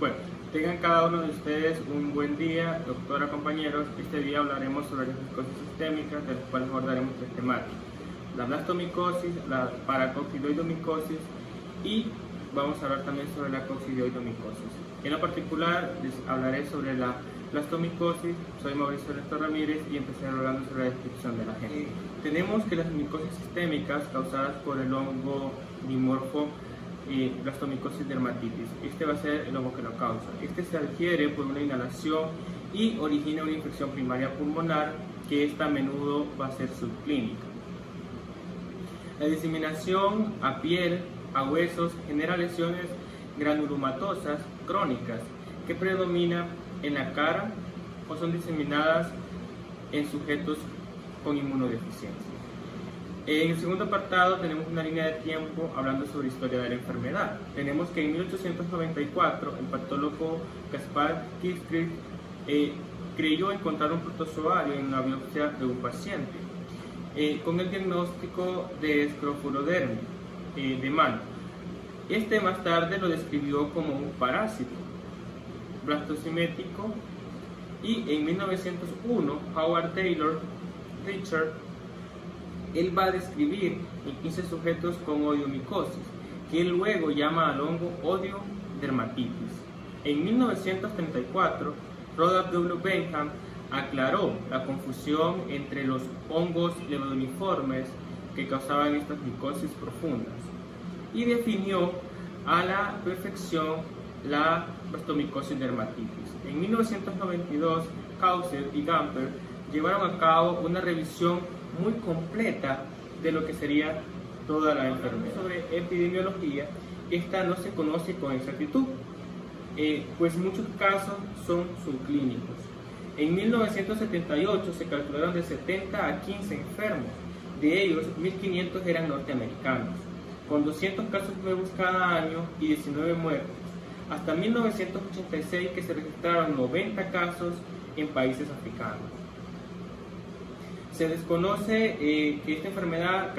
Bueno, tengan cada uno de ustedes un buen día, doctora, compañeros. Este día hablaremos sobre las micosis sistémicas, de las cuales abordaremos tres temáticas: la blastomicosis, la paracoccidioidomicosis y vamos a hablar también sobre la coccidioidomicosis. En lo particular les hablaré sobre la blastomicosis. Soy Mauricio Ernesto Ramírez y empezaré hablando sobre la descripción de la gente. Tenemos que las micosis sistémicas causadas por el hongo dimorfo blastomicosis dermatitis. Este va a ser el hongo que lo causa. Este se adquiere por una inhalación y origina una infección primaria pulmonar que esta a menudo va a ser subclínica. La diseminación a piel, a huesos, genera lesiones granulomatosas crónicas que predominan en la cara o son diseminadas en sujetos con inmunodeficiencia. En el segundo apartado tenemos una línea de tiempo hablando sobre historia de la enfermedad. Tenemos que en 1894 el patólogo Gaspar Kirchgräber creyó encontrar un protozoario en una biopsia de un paciente con el diagnóstico de escrofurodermia de mano. Este más tarde lo describió como un parásito blastocimético y en 1901 Howard Taylor Richard él va a describir en 15 sujetos con odiomicosis, que él luego llama al hongo odiodermatitis. En 1934, Rudolf W. Benham aclaró la confusión entre los hongos levedoniformes que causaban estas micosis profundas y definió a la perfección la blastomicosis dermatitis. En 1992, Kauser y Gamper llevaron a cabo una revisión muy completa de lo que sería toda la enfermedad. Sobre epidemiología, esta no se conoce con exactitud, pues muchos casos son subclínicos. En 1978 se calcularon de 70 a 15 enfermos, de ellos 1.500 eran norteamericanos, con 200 casos nuevos cada año y 19 muertos, hasta 1986 que se registraron 90 casos en países africanos. Se desconoce que esta enfermedad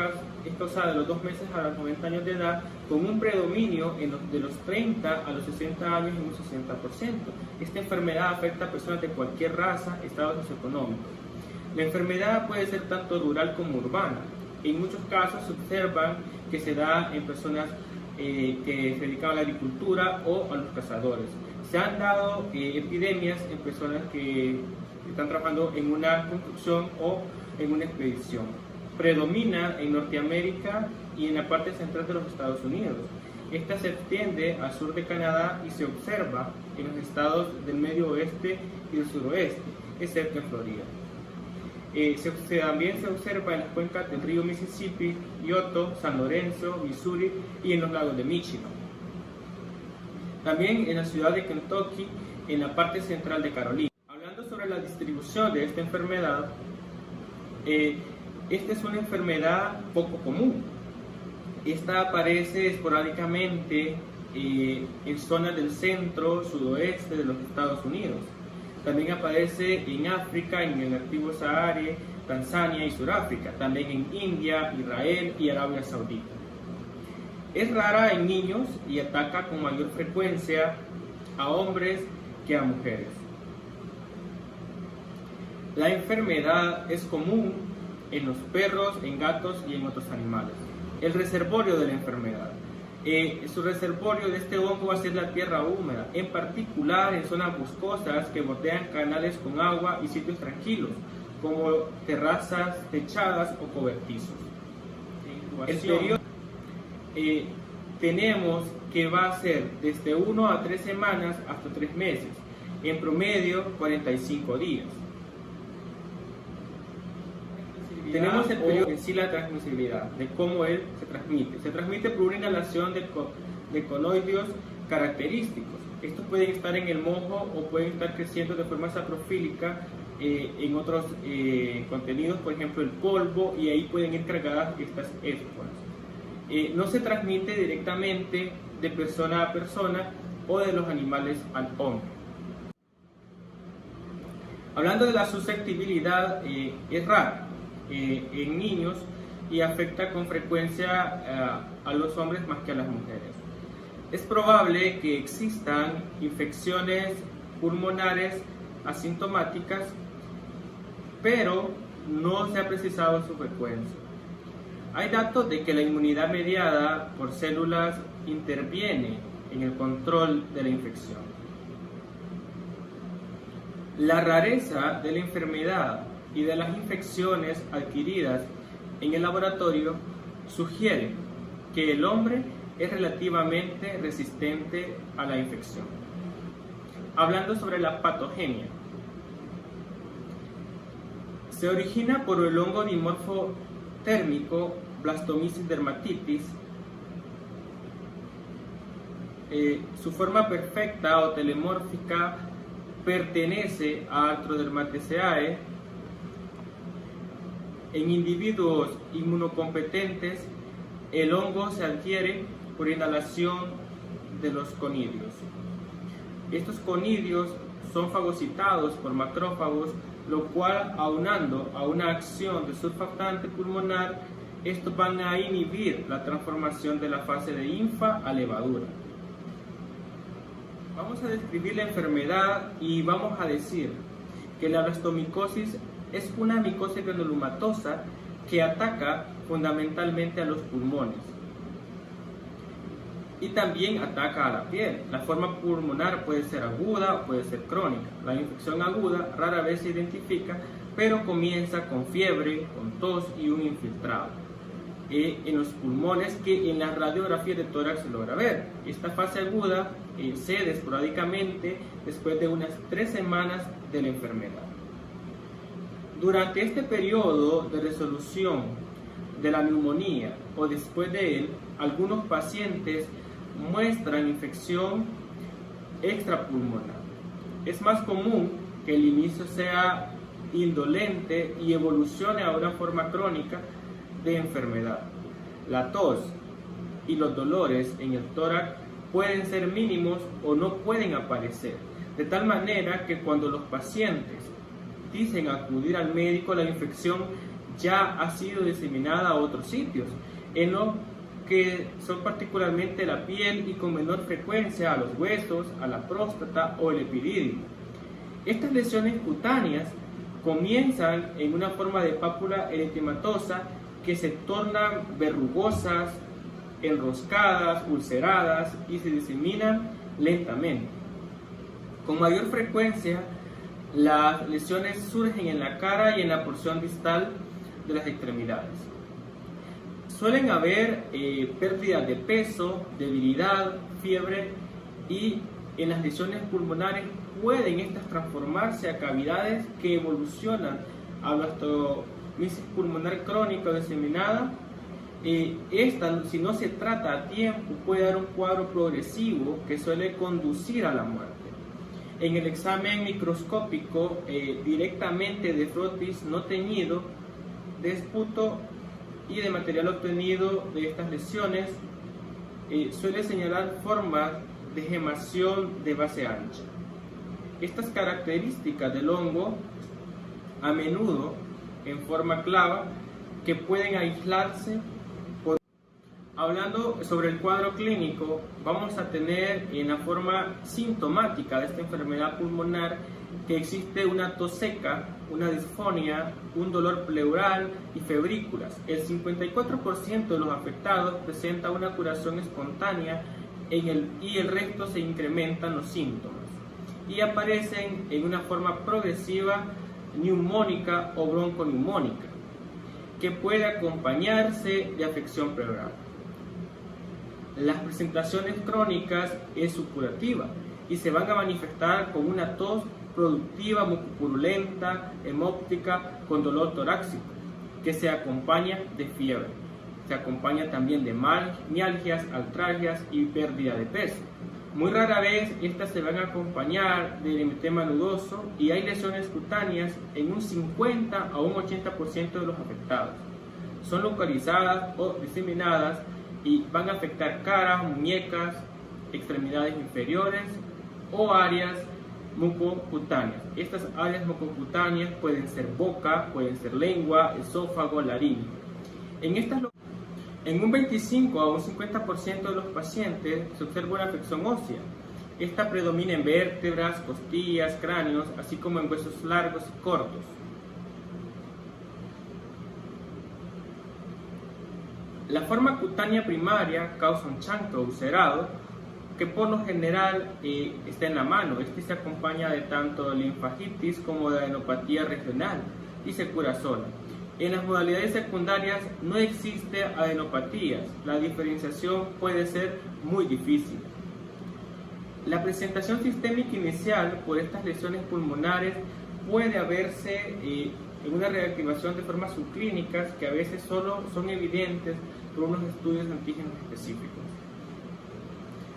es causada de los 2 meses a los 90 años de edad, con un predominio de los 30 a los 60 años en un 60%. Esta enfermedad afecta a personas de cualquier raza, estado socioeconómico. La enfermedad puede ser tanto rural como urbana. En muchos casos se observan que se da en personas que se dedican a la agricultura o a los cazadores. Se han dado epidemias en personas que están trabajando en una construcción o en una expedición. Predomina en Norteamérica y en la parte central de los Estados Unidos. Esta se extiende al sur de Canadá y se observa en los estados del medio oeste y del suroeste, excepto en Florida. También se observa en las cuencas del río Mississippi, Yoto, San Lorenzo, Missouri y en los lagos de Michigan. También en la ciudad de Kentucky, en la parte central de Carolina. Hablando sobre la distribución de esta enfermedad, esta es una enfermedad poco común. Esta aparece esporádicamente en zonas del centro, sudoeste de los Estados Unidos. También aparece en África, en el antiguo Sahara, Tanzania y Sudáfrica. También en India, Israel y Arabia Saudita. Es rara en niños y ataca con mayor frecuencia a hombres que a mujeres. La enfermedad es común en los perros, en gatos y en otros animales. El reservorio de la enfermedad. Su reservorio de este hongo va a ser la tierra húmeda, en particular en zonas boscosas que bordean canales con agua y sitios tranquilos, como terrazas techadas o cobertizos. El periodo tenemos que va a ser desde 1 a 3 semanas hasta 3 meses, en promedio 45 días. Tenemos el periodo en sí, la transmisibilidad, de cómo él se transmite. Se transmite por una inhalación de conoideos característicos. Estos pueden estar en el mojo o pueden estar creciendo de forma saprofílica en otros contenidos, por ejemplo el polvo, y ahí pueden ir cargadas estas esporas. No se transmite directamente de persona a persona o de los animales al hombre. Hablando de la susceptibilidad, es rara en niños y afecta con frecuencia a los hombres más que a las mujeres. Es probable que existan infecciones pulmonares asintomáticas, pero no se ha precisado su frecuencia. Hay datos de que la inmunidad mediada por células interviene en el control de la infección. La rareza de la enfermedad y de las infecciones adquiridas en el laboratorio sugiere que el hombre es relativamente resistente a la infección. Hablando sobre la patogenia, se origina por el hongo dimorfo térmico Blastomyces dermatitis. Su forma perfecta o telemórfica pertenece a Arthrodermataceae. En individuos inmunocompetentes, el hongo se adquiere por inhalación de los conidios. Estos conidios son fagocitados por macrófagos, lo cual, aunando a una acción de surfactante pulmonar, estos van a inhibir la transformación de la fase de linfa a levadura. Vamos a describir la enfermedad y vamos a decir que la blastomicosis es una micosis granulomatosa que ataca fundamentalmente a los pulmones y también ataca a la piel. La forma pulmonar puede ser aguda o puede ser crónica. La infección aguda rara vez se identifica, pero comienza con fiebre, con tos y un infiltrado en los pulmones, que en la radiografía de tórax se logra ver. Esta fase aguda cede esporádicamente después de unas 3 semanas de la enfermedad. Durante este periodo de resolución de la neumonía o después de él, algunos pacientes muestran infección extrapulmonar. Es más común que el inicio sea indolente y evolucione a una forma crónica de enfermedad. La tos y los dolores en el tórax pueden ser mínimos o no pueden aparecer, de tal manera que cuando los pacientes dicen acudir al médico, la infección ya ha sido diseminada a otros sitios, en lo que son particularmente la piel y con menor frecuencia a los huesos, a la próstata o el epididio. Estas lesiones cutáneas comienzan en una forma de pápula eritematosa que se tornan verrugosas, enroscadas, ulceradas y se diseminan lentamente. Con mayor frecuencia, las lesiones surgen en la cara y en la porción distal de las extremidades. Suelen haber pérdidas de peso, debilidad, fiebre, y en las lesiones pulmonares pueden estas transformarse a cavidades que evolucionan a blastomicosis pulmonar crónica o diseminada. Esta, si no se trata a tiempo, puede dar un cuadro progresivo que suele conducir a la muerte. En el examen microscópico directamente de frotis no teñido, de esputo y de material obtenido de estas lesiones, suele señalar formas de gemación de base ancha. Estas características del hongo, a menudo en forma clava, que pueden aislarse. Hablando sobre el cuadro clínico, vamos a tener en la forma sintomática de esta enfermedad pulmonar que existe una tos seca, una disfonía, un dolor pleural y febrículas. El 54% de los afectados presenta una curación espontánea y el resto se incrementan los síntomas y aparecen en una forma progresiva neumónica o bronconeumónica que puede acompañarse de afección pleural. Las presentaciones crónicas es supurativa y se van a manifestar con una tos productiva, mucopurulenta, hemóptica, con dolor torácico, que se acompaña de fiebre. Se acompaña también de mialgias, artralgias y pérdida de peso. Muy rara vez estas se van a acompañar del eritema nodoso y hay lesiones cutáneas en un 50 a un 80% de los afectados. Son localizadas o diseminadas y van a afectar caras, muñecas, extremidades inferiores o áreas mucocutáneas. Estas áreas mucocutáneas pueden ser boca, pueden ser lengua, esófago, laringe. En un 25 a un 50% de los pacientes se observa una afección ósea. Esta predomina en vértebras, costillas, cráneos, así como en huesos largos y cortos. La forma cutánea primaria causa un chancro ulcerado que por lo general está en la mano. Este se acompaña de tanto linfagitis como de adenopatía regional y se cura sola. En las modalidades secundarias no existe adenopatías. La diferenciación puede ser muy difícil. La presentación sistémica inicial por estas lesiones pulmonares puede haberse en una reactivación de formas subclínicas que a veces solo son evidentes por unos estudios de antígenos específicos.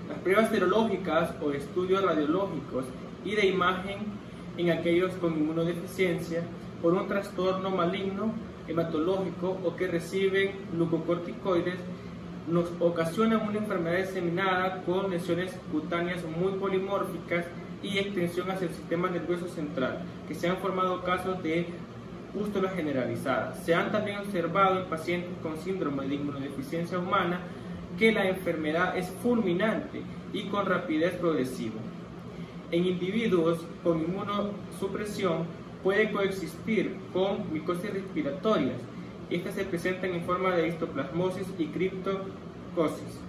Las pruebas serológicas o estudios radiológicos y de imagen en aquellos con inmunodeficiencia por un trastorno maligno, hematológico o que reciben glucocorticoides nos ocasionan una enfermedad diseminada con lesiones cutáneas muy polimórficas y extensión hacia el sistema nervioso central, que se han formado casos de pústulas generalizadas. Se han también observado en pacientes con síndrome de inmunodeficiencia humana que la enfermedad es fulminante y con rapidez progresiva. En individuos con inmunosupresión puede coexistir con micosis respiratorias. Estas se presentan en forma de histoplasmosis y criptocosis.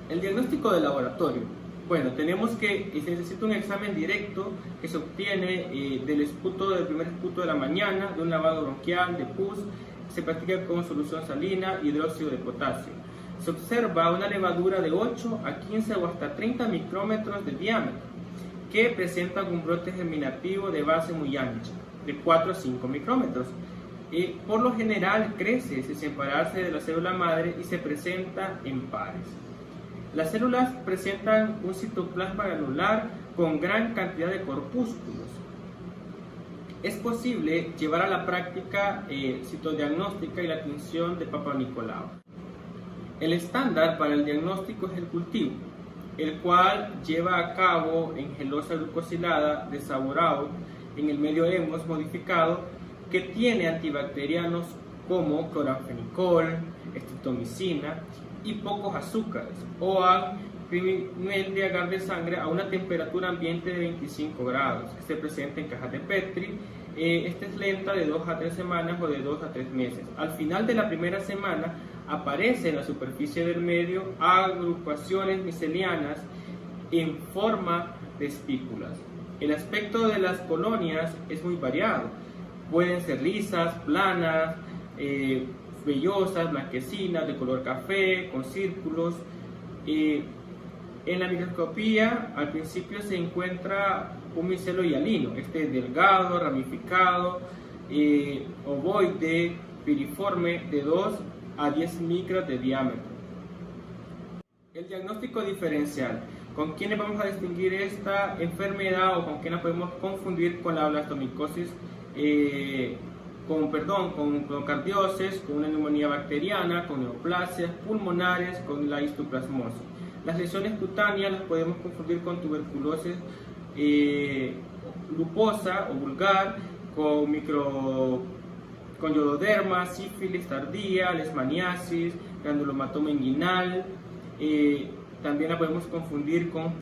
El diagnóstico de laboratorio. Bueno, tenemos que se necesita un examen directo que se obtiene del primer esputo de la mañana, de un lavado bronquial, de pus, se practica con solución salina, hidróxido de potasio. Se observa una levadura de 8 a 15 o hasta 30 micrómetros de diámetro, que presenta un brote germinativo de base muy ancha, de 4 a 5 micrómetros. Por lo general crece sin separarse de la célula madre y se presenta en pares. Las células presentan un citoplasma granular con gran cantidad de corpúsculos. Es posible llevar a la práctica citodiagnóstica y la tinción de Papa Nicolau. El estándar para el diagnóstico es el cultivo, el cual lleva a cabo en gelosa glucosilada de sabor out en el medio hemos modificado que tiene antibacterianos como cloranfenicol, estreptomicina y pocos azúcares, o a primer de agar de sangre a una temperatura ambiente de 25 grados, que se presenta en cajas de Petri. Esta es lenta de 2 a 3 semanas o de 2 a 3 meses. Al final de la primera semana aparece en la superficie del medio agrupaciones micelianas en forma de espículas. El aspecto de las colonias es muy variado. Pueden ser lisas, planas, vellosas, blanquecinas, de color café, con círculos. En la microscopía al principio se encuentra un micelo hialino, delgado, ramificado, ovoide, piriforme, de 2 a 10 micras de diámetro. El diagnóstico diferencial. ¿Con quiénes vamos a distinguir esta enfermedad o con qué la podemos confundir con la blastomicosis? Con cardiosis, con una neumonía bacteriana, con neoplasias pulmonares, con la histoplasmosis. Las lesiones cutáneas las podemos confundir con tuberculosis luposa o vulgar, con yododerma, sífilis tardía, leishmaniasis, granulomatoma inguinal. También la podemos confundir con...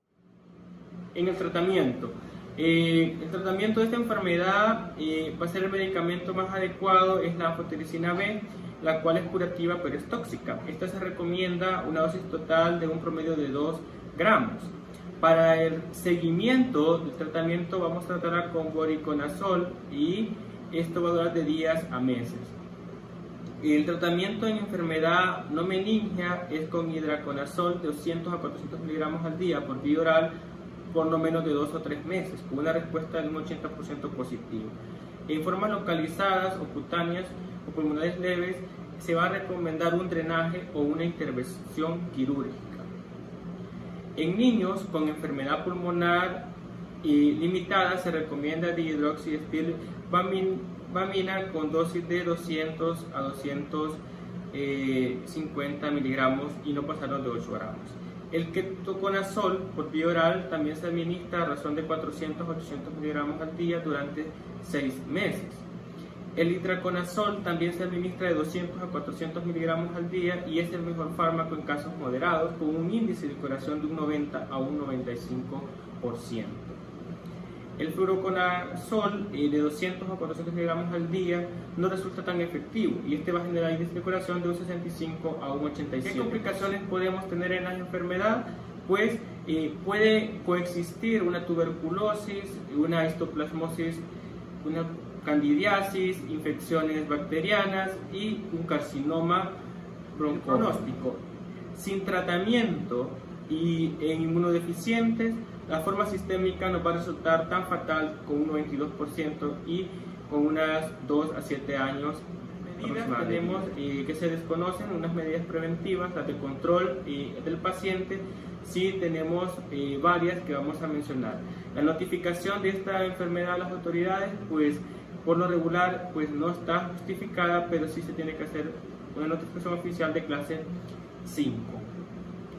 En el tratamiento. El tratamiento de esta enfermedad va a ser el medicamento más adecuado, es la anfotericina B, la cual es curativa pero es tóxica. Esta se recomienda una dosis total de un promedio de 2 gramos. Para el seguimiento del tratamiento vamos a tratar con voriconazol y esto va a durar de días a meses. El tratamiento en enfermedad no meningia es con hidraconazol de 200 a 400 miligramos al día por vía oral por no menos de 2 o 3 meses, con una respuesta de un 80% positivo. En formas localizadas o cutáneas o pulmonares leves, se va a recomendar un drenaje o una intervención quirúrgica. En niños con enfermedad pulmonar limitada, se recomienda dihidroxiestilbamina con dosis de 200 a 250 miligramos y no pasarnos de 8 gramos. El ketoconazol por vía oral también se administra a razón de 400 a 800 miligramos al día durante 6 meses. El itraconazol también se administra de 200 a 400 miligramos al día y es el mejor fármaco en casos moderados con un índice de curación de un 90 a un 95%. El fluoroconazol de 200 a 400 miligramos al día no resulta tan efectivo y este va a generar índice de curación de un 65 a un 87%. ¿Qué complicaciones podemos tener en la enfermedad? Pues puede coexistir una tuberculosis, una histoplasmosis, una candidiasis, infecciones bacterianas y un carcinoma broncopronóstico. Sin tratamiento y en inmunodeficientes, la forma sistémica nos va a resultar tan fatal con un 92% y con unas 2 a 7 años. Medidas tenemos que se desconocen, unas medidas preventivas, las de control del paciente. Sí tenemos varias que vamos a mencionar. La notificación de esta enfermedad a las autoridades, pues por lo regular pues no está justificada, pero sí se tiene que hacer una notificación oficial de clase 5.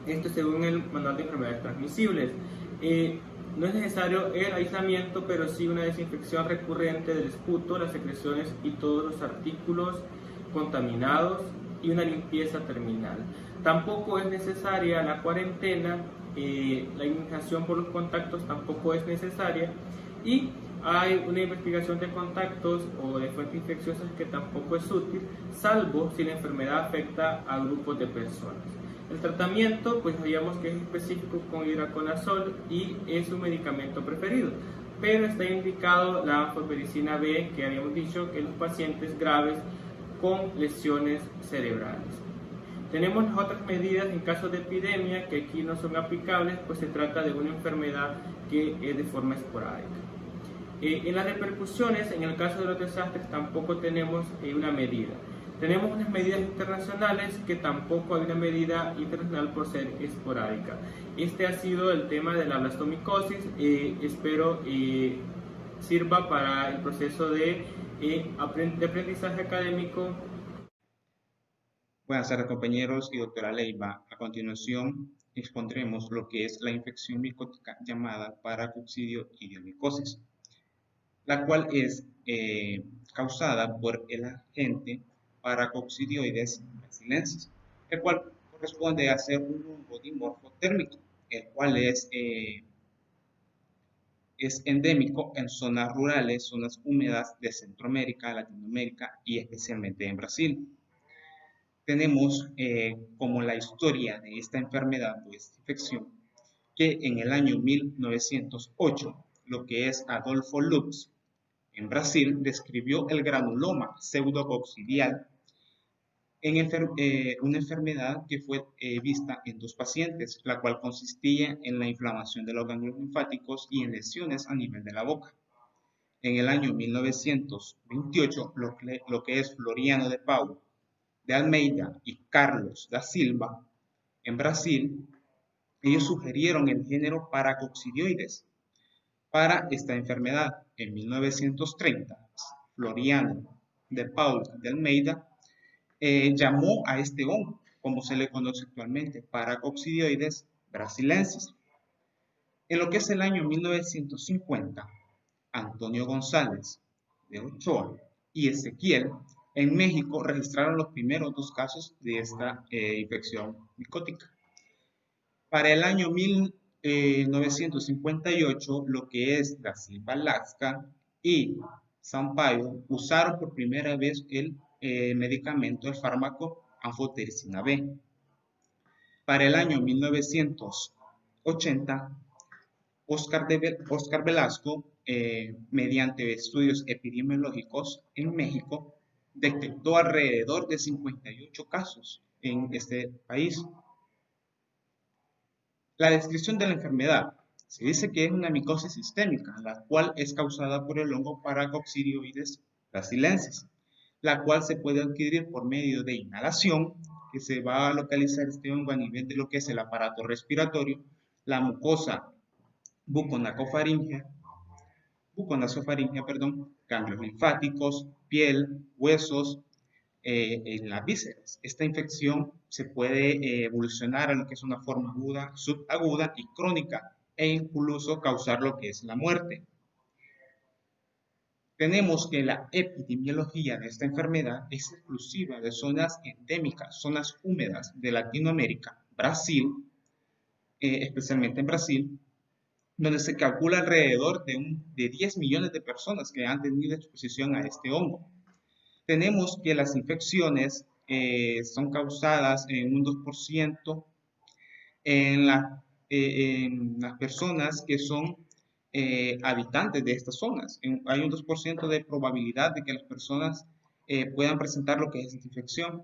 Esto según el manual de enfermedades transmisibles. No es necesario el aislamiento, pero sí una desinfección recurrente del esputo, las secreciones y todos los artículos contaminados y una limpieza terminal. Tampoco es necesaria la cuarentena, la inmunización por los contactos tampoco es necesaria y hay una investigación de contactos o de fuentes infecciosas que tampoco es útil, salvo si la enfermedad afecta a grupos de personas. El tratamiento, pues sabíamos que es específico con itraconazol y es un medicamento preferido, pero está indicado la anfotericina B, que habíamos dicho que en los pacientes graves con lesiones cerebrales. Tenemos otras medidas en caso de epidemia que aquí no son aplicables, pues se trata de una enfermedad que es de forma esporádica. En las repercusiones, en el caso de los desastres, tampoco tenemos una medida. Tenemos unas medidas internacionales que tampoco hay una medida internacional por ser esporádica. Este ha sido el tema de la blastomicosis. Espero sirva para el proceso de aprendizaje académico. Buenas tardes, compañeros y doctora Leiva. A continuación expondremos lo que es la infección micótica llamada paracoccidioides, la cual es causada por el agente Paracoccidioides basilensis, el cual corresponde a ser un hongo dimorfo térmico, el cual es endémico en zonas rurales, zonas húmedas de Centroamérica, Latinoamérica y especialmente en Brasil. Tenemos como la historia de esta enfermedad o esta infección que en el año 1908, lo que es Adolfo Lux, en Brasil, describió el granuloma pseudococcidial en una enfermedad que fue vista en 2 pacientes, la cual consistía en la inflamación de los ganglios linfáticos y en lesiones a nivel de la boca. En el año 1928, lo que es Floriano de Pau, de Almeida y Carlos da Silva, en Brasil, ellos sugirieron el género Paracoccidioides para esta enfermedad. En 1930, Floriano de Paul de Almeida llamó a este hongo, como se le conoce actualmente, Paracoccidioides brasilensis. En lo que es el año 1950, Antonio González de Ochoa y Ezequiel en México registraron los primeros 2 casos de esta infección micótica. Para el año 1958, lo que es Da Silva Lasca y Sampaio usaron por primera vez el medicamento, el fármaco anfotericina B. Para el año 1980, Oscar Velasco, mediante estudios epidemiológicos en México, detectó alrededor de 58 casos en este país. La descripción de la enfermedad. Se dice que es una micosis sistémica, la cual es causada por el hongo Paracoccidioides brasilensis, la cual se puede adquirir por medio de inhalación, que se va a localizar este hongo a nivel de lo que es el aparato respiratorio, la mucosa buconasofaringea, ganglios linfáticos, piel, huesos, en las vísceras. Esta infección se puede evolucionar a lo que es una forma aguda, subaguda y crónica e incluso causar lo que es la muerte. Tenemos que la epidemiología de esta enfermedad es exclusiva de zonas endémicas, zonas húmedas de Latinoamérica, Brasil, especialmente en Brasil, donde se calcula alrededor de 10 millones de personas que han tenido exposición a este hongo. Tenemos que las infecciones son causadas en un 2% en, en las personas que son habitantes de estas zonas. Hay un 2% de probabilidad de que las personas puedan presentar lo que es esta infección,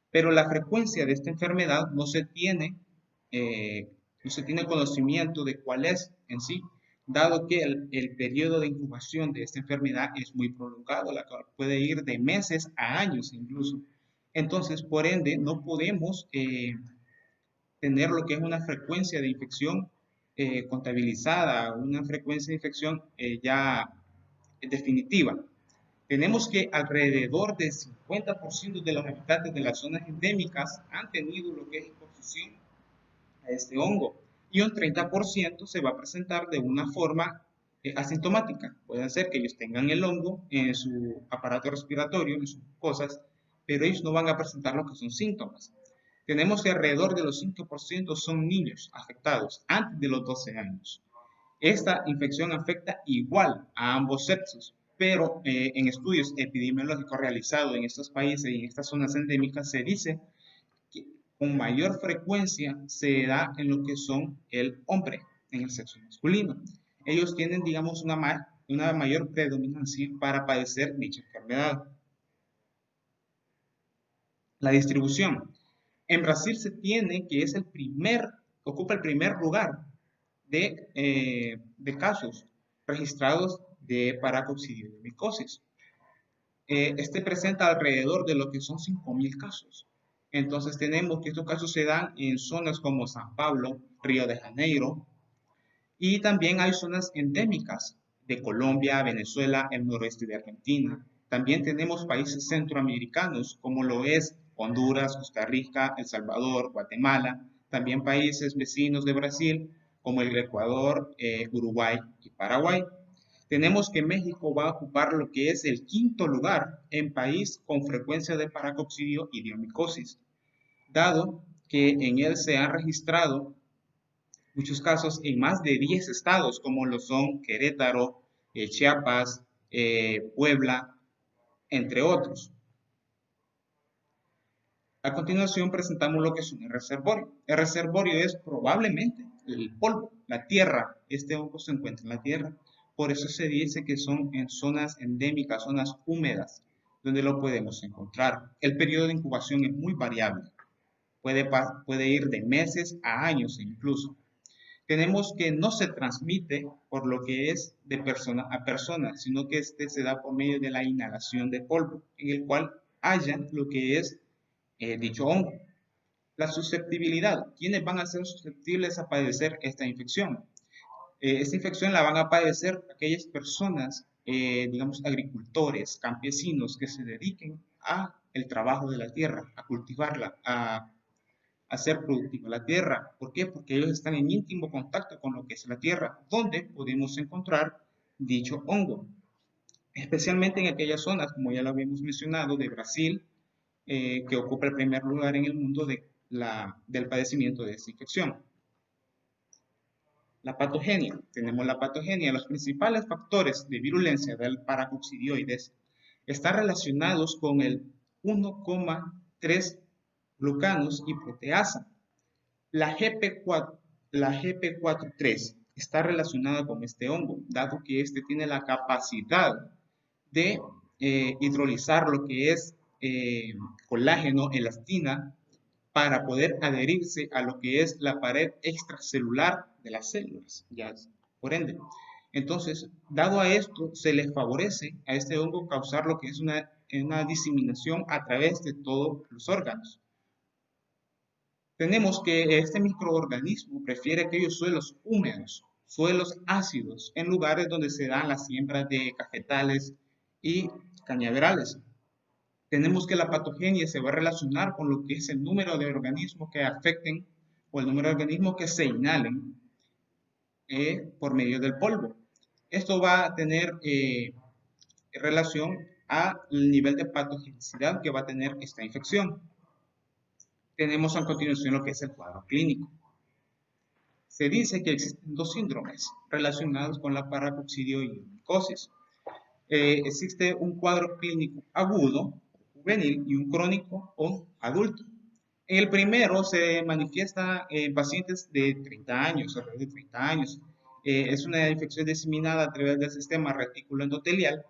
pero la frecuencia de esta enfermedad no se tiene conocimiento de cuál es en sí, dado que el periodo de incubación de esta enfermedad es muy prolongado, la cual puede ir de meses a años incluso. Entonces, por ende, no podemos tener lo que es una frecuencia de infección contabilizada, una frecuencia de infección ya definitiva. Tenemos que alrededor del 50% de los habitantes de las zonas endémicas han tenido lo que es exposición a este hongo y un 30% se va a presentar de una forma asintomática. Puede ser que ellos tengan el hongo en su aparato respiratorio, en sus cosas, pero ellos no van a presentar lo que son síntomas. Tenemos que alrededor de los 5% son niños afectados antes de los 12 años. Esta infección afecta igual a ambos sexos, pero en estudios epidemiológicos realizados en estos países y en estas zonas endémicas se dice que con mayor frecuencia se da en lo que son el hombre, en el sexo masculino. Ellos tienen, digamos, una mayor predominancia para padecer dicha enfermedad. La distribución. En Brasil se tiene que es ocupa el primer lugar de casos registrados de paracoccidioidomicosis. Este presenta alrededor de lo que son 5.000 casos. Entonces tenemos que estos casos se dan en zonas como San Pablo, Río de Janeiro, y también hay zonas endémicas de Colombia, Venezuela, el noroeste de Argentina. También tenemos países centroamericanos como lo es Honduras, Costa Rica, El Salvador, Guatemala. También países vecinos de Brasil como el Ecuador, Uruguay y Paraguay. Tenemos que México va a ocupar lo que es el 5.º lugar en país con frecuencia de paracoccidioidomicosis, dado que en él se han registrado muchos casos en más de 10 estados, como lo son Querétaro, Chiapas, Puebla, entre otros. A continuación presentamos lo que es un reservorio. El reservorio es probablemente el polvo, la tierra. Este hongo se encuentra en la tierra. Por eso se dice que son en zonas endémicas, zonas húmedas, donde lo podemos encontrar. El periodo de incubación es muy variable. Puede ir de meses a años incluso. Tenemos que no se transmite por lo que es de persona a persona, sino que este se da por medio de la inhalación de polvo, en el cual haya lo que es dicho hongo. La susceptibilidad. ¿Quiénes van a ser susceptibles a padecer esta infección? Esta infección la van a padecer aquellas personas, digamos, agricultores, campesinos que se dediquen a el trabajo de la tierra, a cultivarla, a hacer productiva la tierra. ¿Por qué? Porque ellos están en íntimo contacto con lo que es la tierra, donde podemos encontrar dicho hongo. Especialmente en aquellas zonas, como ya lo habíamos mencionado, de Brasil, que ocupa el primer lugar en el mundo del padecimiento de esta infección. La patogenia. Tenemos la patogenia. Los principales factores de virulencia del paracoccidioides están relacionados con el 1,3 glucanos y proteasa. La GP4-3 está relacionada con este hongo, dado que este tiene la capacidad de hidrolizar lo que es colágeno, elastina, para poder adherirse a lo que es la pared extracelular de las células, ya por ende. Entonces, dado a esto, se les favorece a este hongo causar lo que es una diseminación a través de todos los órganos. Tenemos que este microorganismo prefiere aquellos suelos húmedos, suelos ácidos, en lugares donde se dan las siembras de cafetales y cañaverales. Tenemos que la patogenia se va a relacionar con lo que es el número de organismos que afecten o el número de organismos que se inhalen por medio del polvo. Esto va a tener en relación al nivel de patogenicidad que va a tener esta infección. Tenemos a continuación lo que es el cuadro clínico. Se dice que existen dos síndromes relacionados con la paracoccidioidomicosis. Existe un cuadro clínico agudo, juvenil, y un crónico o adulto. En el primero se manifiesta en pacientes de 30 años, alrededor de 30 años. Es una infección diseminada a través del sistema retículo endotelial,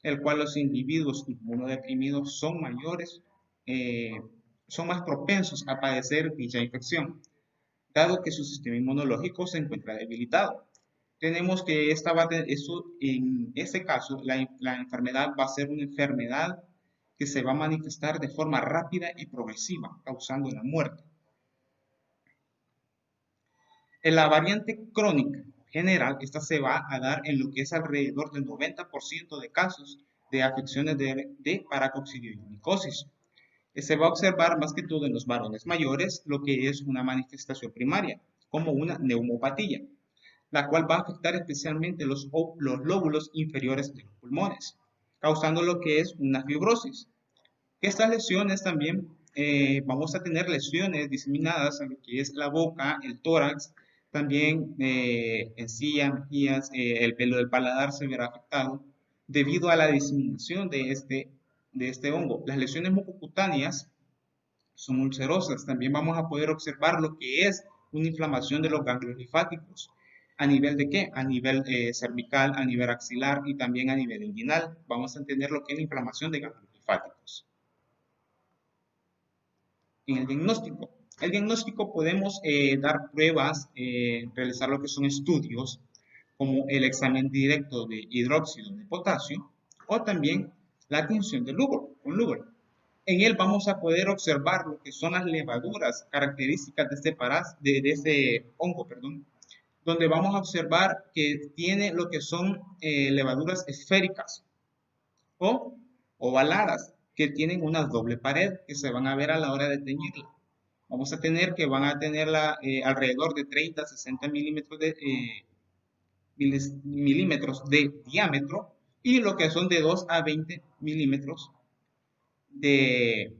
el cual los individuos inmunodeprimidos son mayores, son más propensos a padecer dicha infección, dado que su sistema inmunológico se encuentra debilitado. Tenemos que en este caso la enfermedad va a ser una enfermedad que se va a manifestar de forma rápida y progresiva, causando la muerte. En la variante crónica general, esta se va a dar en lo que es alrededor del 90% de casos de afecciones de paracoccidioidomicosis. Se va a observar más que todo en los varones mayores lo que es una manifestación primaria, como una neumopatía, la cual va a afectar especialmente los lóbulos inferiores de los pulmones, causando lo que es una fibrosis. Estas lesiones también vamos a tener lesiones diseminadas en lo que es la boca, el tórax, también encías, mejillas, el pelo del paladar se verá afectado debido a la diseminación de este hongo. Las lesiones mucocutáneas son ulcerosas. También vamos a poder observar lo que es una inflamación de los ganglios linfáticos. ¿A nivel de qué? A nivel cervical, a nivel axilar y también a nivel inguinal. Vamos a entender lo que es la inflamación de ganglios linfáticos. En el diagnóstico podemos dar pruebas, realizar lo que son estudios, como el examen directo de hidróxido de potasio o también la tinción de con Luger. En él vamos a poder observar lo que son las levaduras características de este hongo, donde vamos a observar que tiene lo que son levaduras esféricas o ovaladas, que tienen una doble pared que se van a ver a la hora de teñirla. Vamos a tener que van a tenerla alrededor de 30 a 60 milímetros de diámetro y lo que son de 2 a 20 milímetros de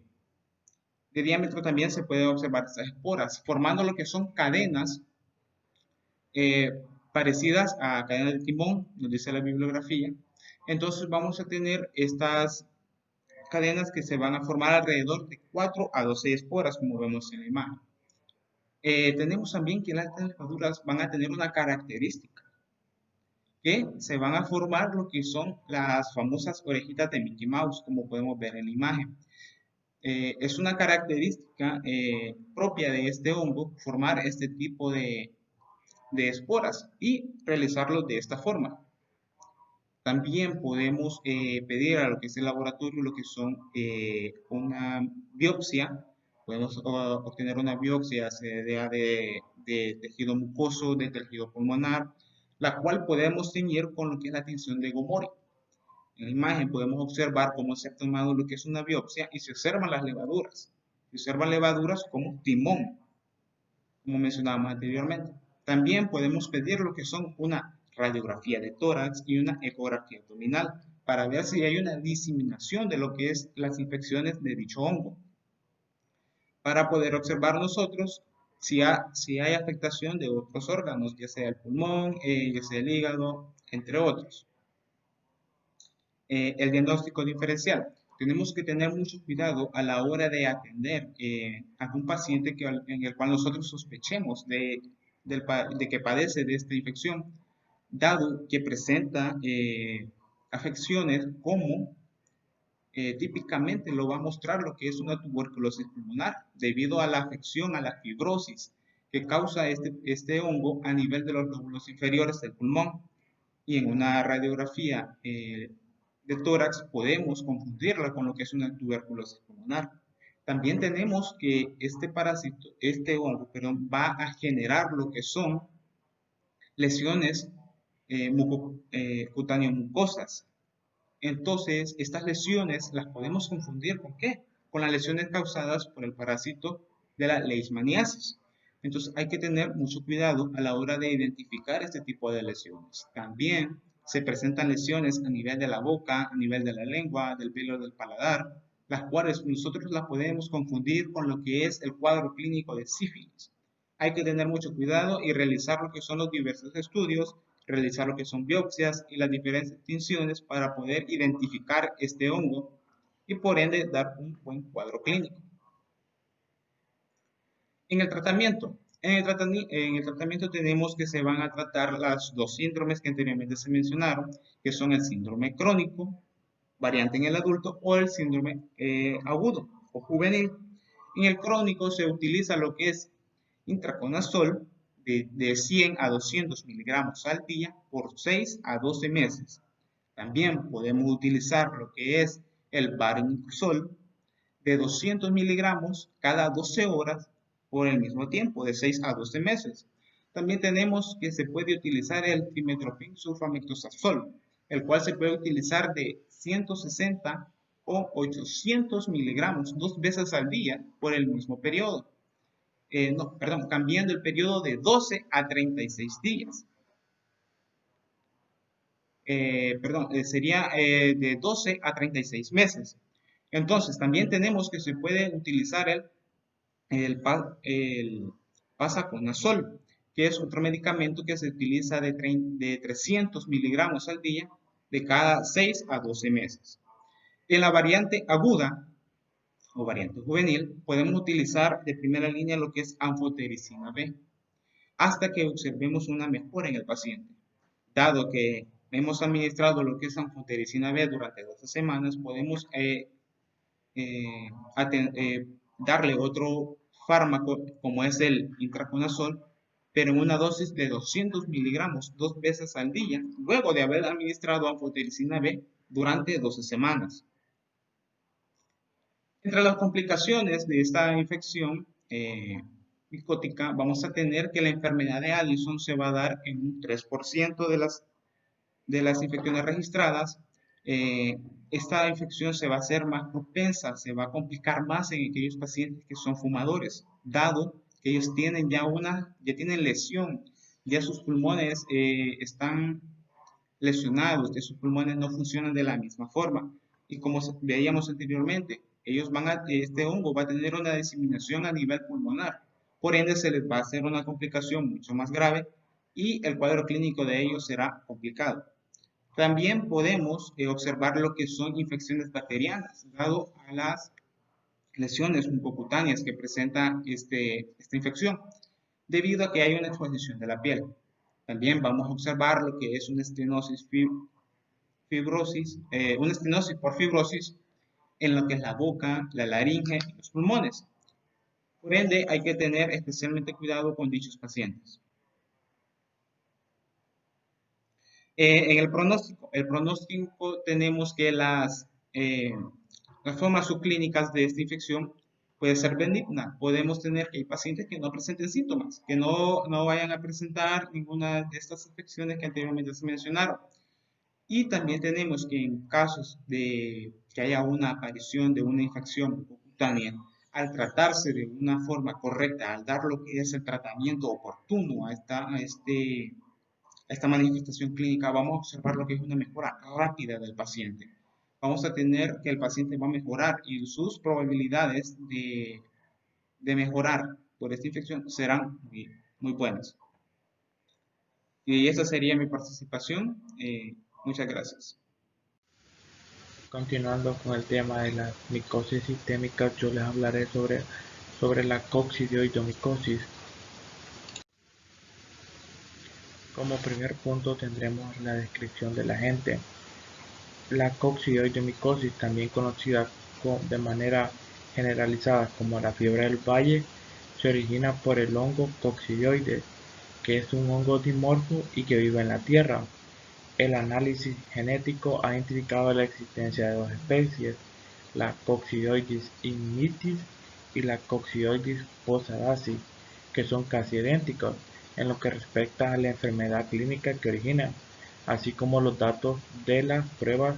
diámetro también se pueden observar estas esporas, formando lo que son cadenas parecidas a cadenas de timón, nos dice la bibliografía. Entonces vamos a tener estas cadenas que se van a formar alrededor de 4 a 12 esporas, como vemos en la imagen. Tenemos también que las levaduras van a tener una característica, que se van a formar lo que son las famosas orejitas de Mickey Mouse, como podemos ver en la imagen. Es una característica propia de este hongo formar este tipo de esporas y realizarlo de esta forma. También podemos pedir a lo que es el laboratorio lo que son una biopsia. Podemos obtener una biopsia de tejido mucoso, de tejido pulmonar, la cual podemos teñir con lo que es la tinción de Gomori. En la imagen podemos observar cómo se ha tomado lo que es una biopsia y se observan las levaduras. Se observan levaduras como timón, como mencionábamos anteriormente. También podemos pedir lo que son una radiografía de tórax y una ecografía abdominal para ver si hay una diseminación de lo que es las infecciones de dicho hongo. Para poder observar nosotros si hay afectación de otros órganos, ya sea el pulmón, ya sea el hígado, entre otros. El diagnóstico diferencial. Tenemos que tener mucho cuidado a la hora de atender a algún paciente en el cual nosotros sospechemos de que padece de esta infección, dado que presenta afecciones como típicamente lo va a mostrar lo que es una tuberculosis pulmonar, debido a la afección, a la fibrosis que causa este hongo a nivel de los lóbulos inferiores del pulmón. Y en una radiografía de tórax podemos confundirla con lo que es una tuberculosis pulmonar. También tenemos que este parásito, este hongo, va a generar lo que son lesiones cutáneo-mucosas. Entonces, estas lesiones las podemos confundir ¿con qué? Con las lesiones causadas por el parásito de la leishmaniasis. Entonces, hay que tener mucho cuidado a la hora de identificar este tipo de lesiones. También se presentan lesiones a nivel de la boca, a nivel de la lengua, del velo del paladar, las cuales nosotros las podemos confundir con lo que es el cuadro clínico de sífilis. Hay que tener mucho cuidado y realizar lo que son los diversos estudios, realizar lo que son biopsias y las diferentes tinciones para poder identificar este hongo y por ende dar un buen cuadro clínico. En el tratamiento, tenemos que se van a tratar las dos síndromes que anteriormente se mencionaron, que son el síndrome crónico, variante en el adulto, o el síndrome agudo o juvenil. En el crónico se utiliza lo que es intraconazol de 100 a 200 miligramos al día por 6 a 12 meses. También podemos utilizar lo que es el vareniclosol de 200 miligramos cada 12 horas por el mismo tiempo, de 6 a 12 meses. También tenemos que se puede utilizar el trimethoprim sulfamethoxazol, el cual se puede utilizar de 160 o 800 miligramos 2 veces al día por el mismo periodo. Cambiando el periodo de 12 a 36 días. Sería de 12 a 36 meses. Entonces, también tenemos que se puede utilizar el pasaconazol, que es otro medicamento que se utiliza de 300 miligramos al día de cada 6 a 12 meses. En la variante aguda o variante juvenil, podemos utilizar de primera línea lo que es anfotericina B, hasta que observemos una mejora en el paciente. Dado que hemos administrado lo que es anfotericina B durante 12 semanas, podemos darle otro fármaco como es el intraconazol, pero en una dosis de 200 miligramos 2 veces al día, luego de haber administrado anfotericina B durante 12 semanas. Entre las complicaciones de esta infección micótica, vamos a tener que la enfermedad de Addison se va a dar en un 3% de las infecciones registradas. Esta infección se va a hacer más propensa, se va a complicar más en aquellos pacientes que son fumadores, dado que ellos tienen ya tienen lesión, ya sus pulmones están lesionados, que sus pulmones no funcionan de la misma forma. Y como veíamos anteriormente, este hongo va a tener una diseminación a nivel pulmonar, por ende se les va a hacer una complicación mucho más grave y el cuadro clínico de ellos será complicado. También podemos observar lo que son infecciones bacterianas, dado a las lesiones mucocutáneas que presenta esta infección, debido a que hay una exposición de la piel. También vamos a observar lo que es una estenosis por fibrosis en lo que es la boca, la laringe y los pulmones. Por ende, hay que tener especialmente cuidado con dichos pacientes. En el pronóstico tenemos que las formas subclínicas de esta infección puede ser benigna. Podemos tener que hay pacientes que no presenten síntomas, que no vayan a presentar ninguna de estas infecciones que anteriormente se mencionaron. Y también tenemos que en casos de que haya una aparición de una infección cutánea, al tratarse de una forma correcta, al dar lo que es el tratamiento oportuno a esta manifestación clínica, vamos a observar lo que es una mejora rápida del paciente. Vamos a tener que el paciente va a mejorar y sus probabilidades de mejorar por esta infección serán muy buenas. Y esa sería mi participación. Muchas gracias. Continuando con el tema de la micosis sistémica, yo les hablaré sobre la coccidioidomicosis. Como primer punto tendremos la descripción del agente. La coccidioidomicosis, también conocida de manera generalizada como la fiebre del valle, se origina por el hongo coccidioides, que es un hongo dimorfo y que vive en la tierra. El análisis genético ha identificado la existencia de dos especies, la Coccidioides ignitis y la Coccidioides posadaci, que son casi idénticos en lo que respecta a la enfermedad clínica que originan, así como los datos de las pruebas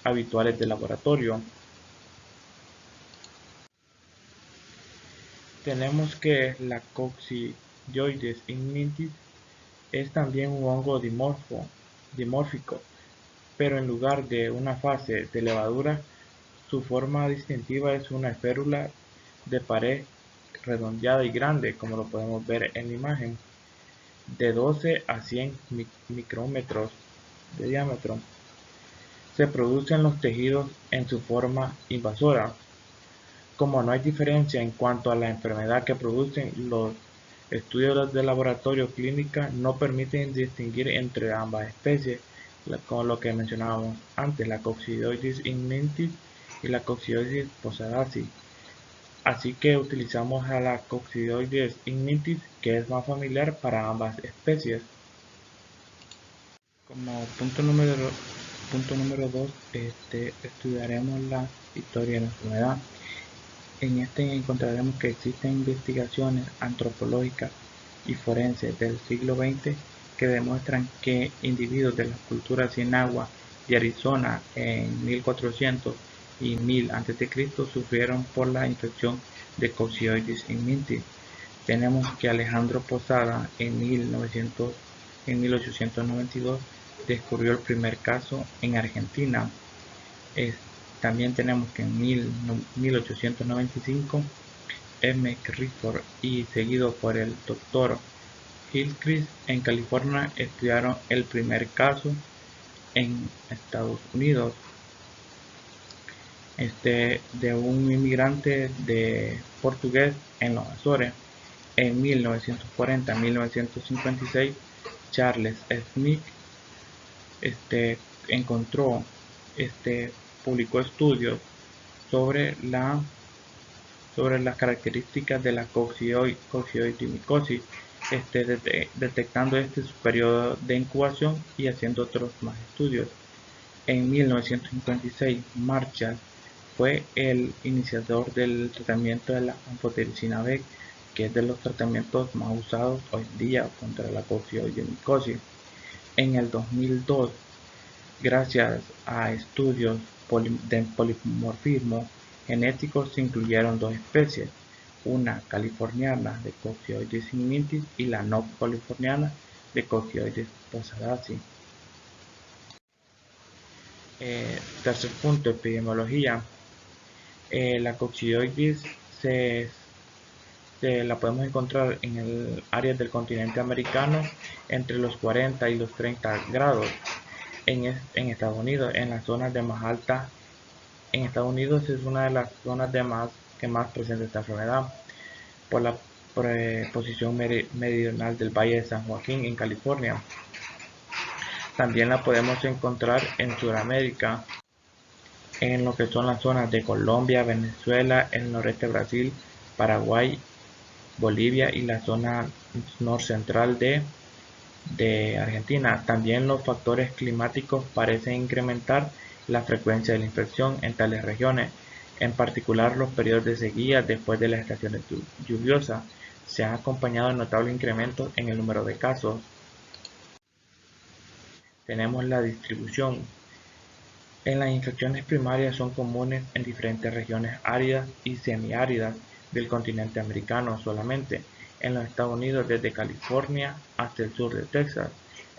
habituales de laboratorio. Tenemos que la Coccidioides ignitis es también un hongo dimorfo dimórfico, pero en lugar de una fase de levadura, su forma distintiva es una espérula de pared redondeada y grande, como lo podemos ver en la imagen, de 12 a 100 micrómetros de diámetro. Se producen los tejidos en su forma invasora. Como no hay diferencia en cuanto a la enfermedad que producen, los estudios de laboratorio clínica no permiten distinguir entre ambas especies, con lo que mencionábamos antes, la Coccidioides ignitis y la Coccidioides posadaci. Así que utilizamos a la Coccidioides ignitis, que es más familiar para ambas especies. Como punto número 2, estudiaremos la historia de la enfermedad. En este encontraremos que existen investigaciones antropológicas y forenses del siglo XX que demuestran que individuos de las culturas sin agua de Arizona en 1400 y 1000 a.C. sufrieron por la infección de Coccidioides ignitis. Tenemos que Alejandro Posada en 1892 descubrió el primer caso en Argentina. También tenemos que en 1895 M. Clifford y seguido por el Dr. Gilchrist en California estudiaron el primer caso en Estados Unidos de un inmigrante de portugués en los Azores. En 1940-1956 Charles Smith encontró, publicó estudios sobre las características de la coccidioides, detectando su periodo de incubación y haciendo otros más estudios. En 1956, Marshall fue el iniciador del tratamiento de la anfotericina B, que es de los tratamientos más usados hoy en día contra la coccidioides. En el 2002, gracias a estudios de polimorfismo genético, se incluyeron dos especies, una californiana de Coccidioides ignitis y la no californiana de Coccidioides posadaci. Tercer punto, epidemiología. La coccidioides la podemos encontrar en el área del continente americano entre los 40 y los 30 grados. En Estados Unidos, en las zonas de más alta, en Estados Unidos es una de las zonas que más presenta esta enfermedad por la posición meridional del Valle de San Joaquín en California. También la podemos encontrar en Sudamérica, en lo que son las zonas de Colombia, Venezuela, el noreste de Brasil, Paraguay, Bolivia y la zona norcentral de Argentina. También los factores climáticos parecen incrementar la frecuencia de la infección en tales regiones, en particular los periodos de sequía después de las estaciones lluviosas se han acompañado de notables incrementos en el número de casos. Tenemos la distribución. En las infecciones primarias son comunes en diferentes regiones áridas y semiáridas del continente americano solamente, en los Estados Unidos desde California hasta el sur de Texas,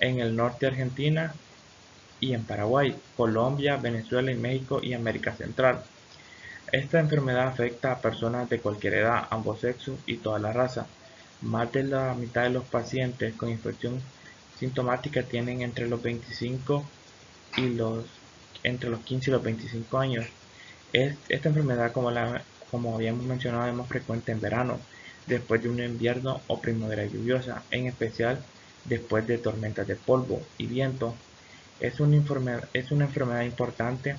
en el norte de Argentina y en Paraguay, Colombia, Venezuela y México y América Central. Esta enfermedad afecta a personas de cualquier edad, ambos sexos y toda la raza. Más de la mitad de los pacientes con infección sintomática tienen entre los 15 y los 25 años. Esta enfermedad, como habíamos mencionado, es más frecuente en verano, después de un invierno o primavera lluviosa, en especial después de tormentas de polvo y viento. Es una enfermedad importante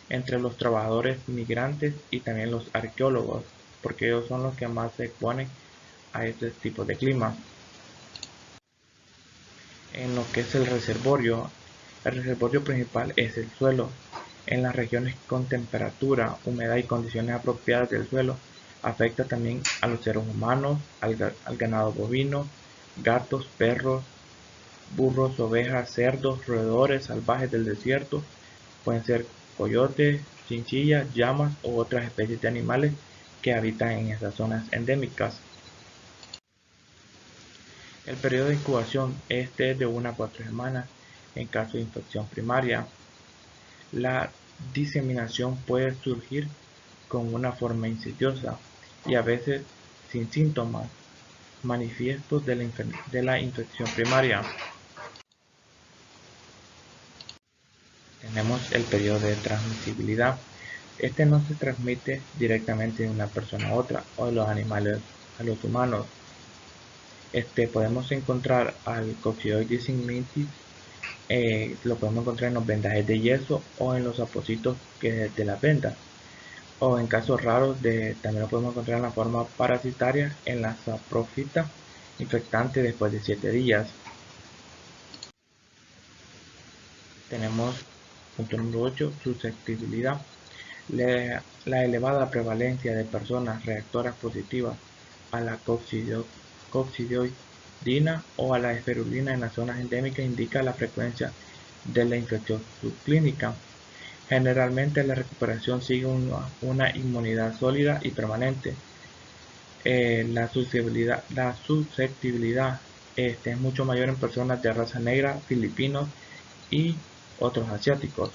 entre los trabajadores migrantes y también los arqueólogos, porque ellos son los que más se exponen a este tipo de clima. En lo que es el reservorio principal es el suelo. En las regiones con temperatura, humedad y condiciones apropiadas del suelo, afecta también a los seres humanos, al ganado bovino, gatos, perros, burros, ovejas, cerdos, roedores salvajes del desierto, pueden ser coyotes, chinchillas, llamas u otras especies de animales que habitan en esas zonas endémicas. El periodo de incubación es de 1 a 4 semanas. en caso de infección primaria. La diseminación puede surgir con una forma insidiosa y a veces sin síntomas manifiestos de la infección primaria. Tenemos el periodo de transmisibilidad. Este no se transmite directamente de una persona a otra o de los animales a los humanos. Podemos encontrar al Coccidioides segmentis, lo podemos encontrar en los vendajes de yeso o en los apósitos de las vendas. O en casos raros también lo podemos encontrar en la forma parasitaria en la saprofita infectante después de 7 días. Tenemos punto número 8, susceptibilidad. La elevada prevalencia de personas reactoras positivas a la coccidioidina o a la esferulina en las zonas endémicas indica la frecuencia de la infección subclínica. Generalmente la recuperación sigue una inmunidad sólida y permanente. La susceptibilidad es mucho mayor en personas de raza negra, filipinos y otros asiáticos.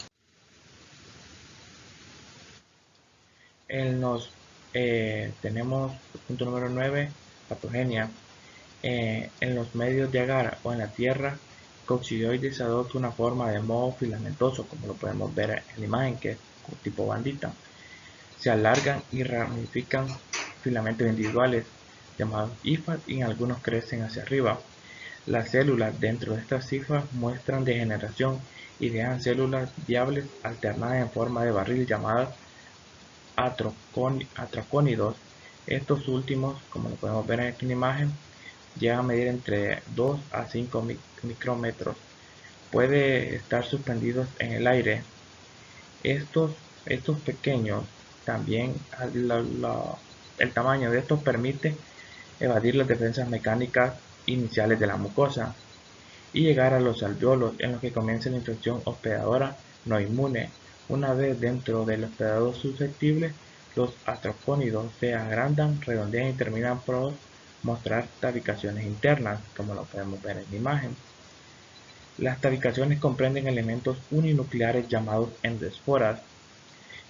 Tenemos punto número 9, patogenia. En los medios de agar o en la tierra, Coccidioides adopta una forma de moho filamentoso, como lo podemos ver en la imagen, que es tipo bandita. Se alargan y ramifican filamentos individuales llamados hifas y en algunos crecen hacia arriba. Las células dentro de estas hifas muestran degeneración y dejan células viables alternadas en forma de barril llamadas atracónidos. Estos últimos, como lo podemos ver en esta imagen, llegan a medir entre 2 a 5 micrómetros. Puede estar suspendidos en el aire. Estos pequeños, también el tamaño de estos permite evadir las defensas mecánicas iniciales de la mucosa y llegar a los alveolos en los que comienza la infección hospedadora no inmune. Una vez dentro del hospedador susceptible, los atracónidos se agrandan, redondean y terminan por mostrar tabicaciones internas, como lo podemos ver en la imagen. Las tabicaciones comprenden elementos uninucleares llamados endoesporas,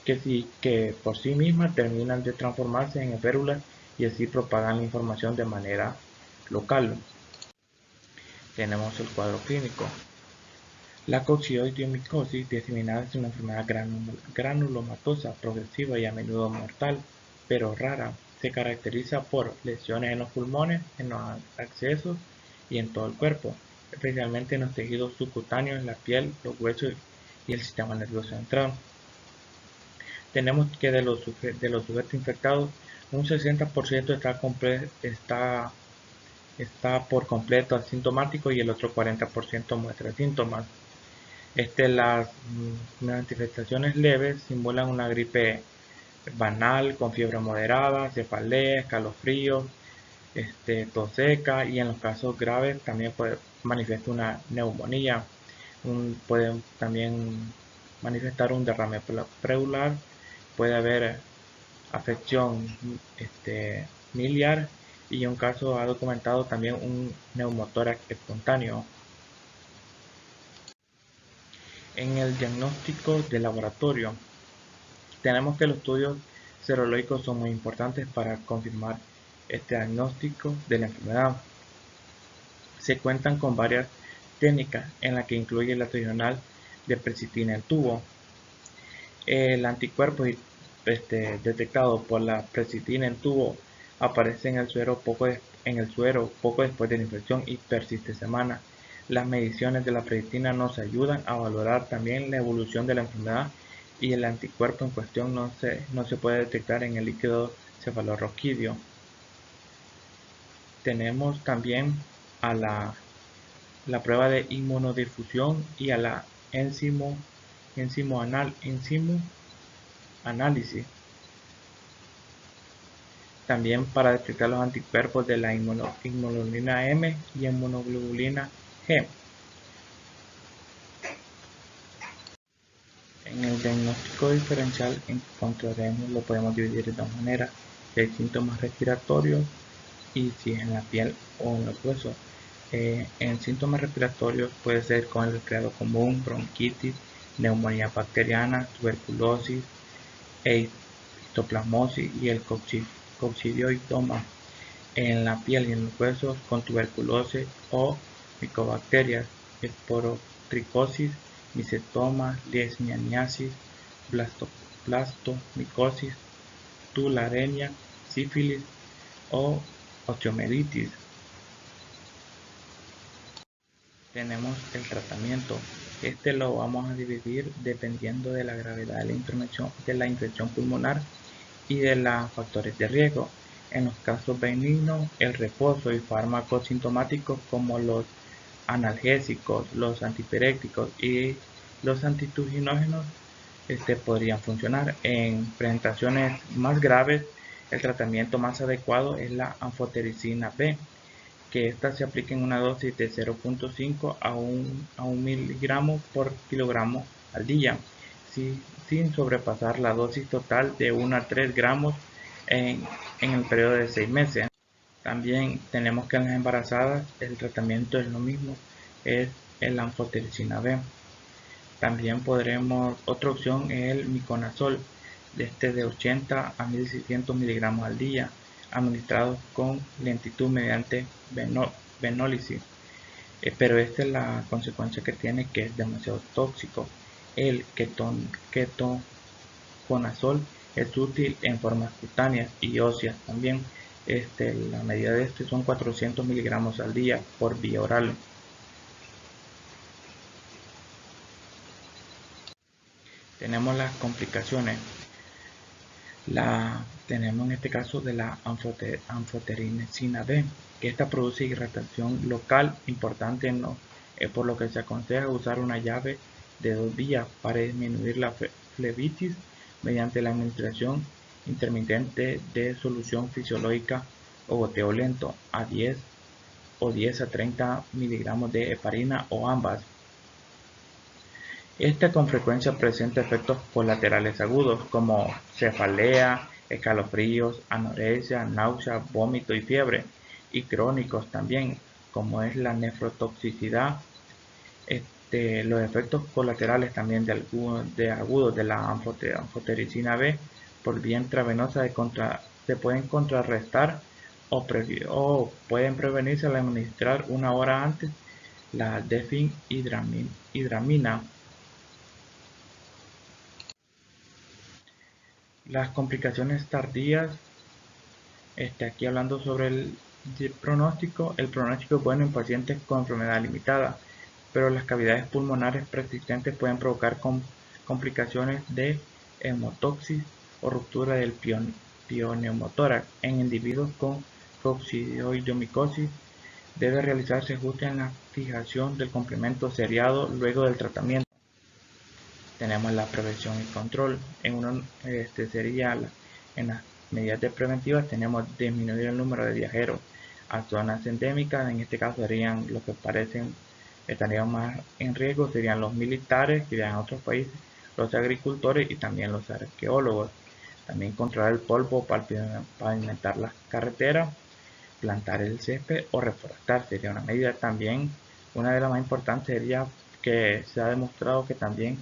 que por sí mismas terminan de transformarse en férulas y así propagan la información de manera local. Tenemos el cuadro clínico. La coccidioidomicosis diseminada es una enfermedad granulomatosa progresiva y a menudo mortal, pero rara. Se caracteriza por lesiones en los pulmones, en los accesos y en todo el cuerpo, especialmente en los tejidos subcutáneos, en la piel, los huesos y el sistema nervioso central. Tenemos que de los sujetos infectados, un 60% está por completo asintomático y el otro 40% muestra síntomas. Las manifestaciones leves simulan una gripe banal con fiebre moderada, cefalea, escalofríos, tos seca, y en los casos graves también puede manifestar una neumonía. Pueden también manifestar un derrame pleural, puede haber afección miliar y un caso ha documentado también un neumotórax espontáneo. En el diagnóstico de laboratorio, tenemos que los estudios serológicos son muy importantes para confirmar este diagnóstico de la enfermedad. Se cuentan con varias técnicas en las que incluye la tradicional de precitina en tubo. El anticuerpo detectado por la precitina en tubo aparece en el suero poco después de la infección y persiste semanas. Las mediciones de la precitina nos ayudan a valorar también la evolución de la enfermedad y el anticuerpo en cuestión no se puede detectar en el líquido cefalorraquídeo. Tenemos también a la prueba de inmunodifusión y a la enzimo análisis. También para detectar los anticuerpos de la inmunoglobulina M y inmunoglobulina G. En el diagnóstico diferencial lo podemos dividir de dos maneras: si hay síntomas respiratorios y si es en la piel o en los huesos. En síntomas respiratorios puede ser con el resfriado común, bronquitis, neumonía bacteriana, tuberculosis, histoplasmosis y el coccidioidoma. En la piel y en los huesos con tuberculosis o micobacterias, esporotricosis, micetoma, leishmaniasis, blastomicosis, tularemia, sífilis o osteomielitis. Tenemos el tratamiento. Este lo vamos a dividir dependiendo de la gravedad de la infección pulmonar y de los factores de riesgo. En los casos benignos, el reposo y fármacos sintomáticos como los analgésicos, los antipiréticos y los antitusinógenos podrían funcionar. En presentaciones más graves, el tratamiento más adecuado es la anfotericina B, que esta se aplica en una dosis de 0.5 a 1 miligramo por kilogramo al día, sin sobrepasar la dosis total de 1 a 3 gramos en el periodo de 6 meses. También tenemos que en las embarazadas el tratamiento es lo mismo, es el anfotericina B. También otra opción es el miconazol, de 80 a 1600 miligramos al día, administrados con lentitud mediante venólisis. Pero esta es la consecuencia que tiene, que es demasiado tóxico. El ketoconazol es útil en formas cutáneas y óseas también. La medida de son 400 miligramos al día por vía oral. Tenemos las complicaciones. Tenemos en este caso de la anfotericina B, que esta produce irritación local importante, por lo que se aconseja usar una llave de 2 vías para disminuir la flebitis mediante la administración intermitente de solución fisiológica o goteo lento a 10 a 30 miligramos de heparina o ambas. Esta con frecuencia presenta efectos colaterales agudos como cefalea, escalofríos, anorexia, náusea, vómito y fiebre, y crónicos también, como es la nefrotoxicidad. Los efectos colaterales también de agudos de la anfotericina B por vía intravenosa se pueden contrarrestar o pueden prevenirse al administrar 1 hora antes la difenhidramina. Las complicaciones tardías, aquí hablando sobre el pronóstico es bueno en pacientes con enfermedad limitada, pero las cavidades pulmonares persistentes pueden provocar complicaciones de hemotoxis o ruptura del pioneumotórax. En individuos con coccidioidomicosis debe realizarse ajuste en la fijación del complemento seriado luego del tratamiento. Tenemos la prevención y control. En las medidas preventivas tenemos disminuir el número de viajeros a zonas endémicas. En este caso serían los que estarían más en riesgo, serían los militares que viajan a otros países, los agricultores y también los arqueólogos. También controlar el polvo para pavimentar las carreteras, plantar el césped o reforestar sería una medida. También una de las más importantes sería que se ha demostrado que también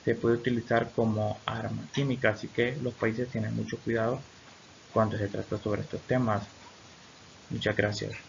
se puede utilizar como arma química, así que los países tienen mucho cuidado cuando se trata sobre estos temas. Muchas gracias.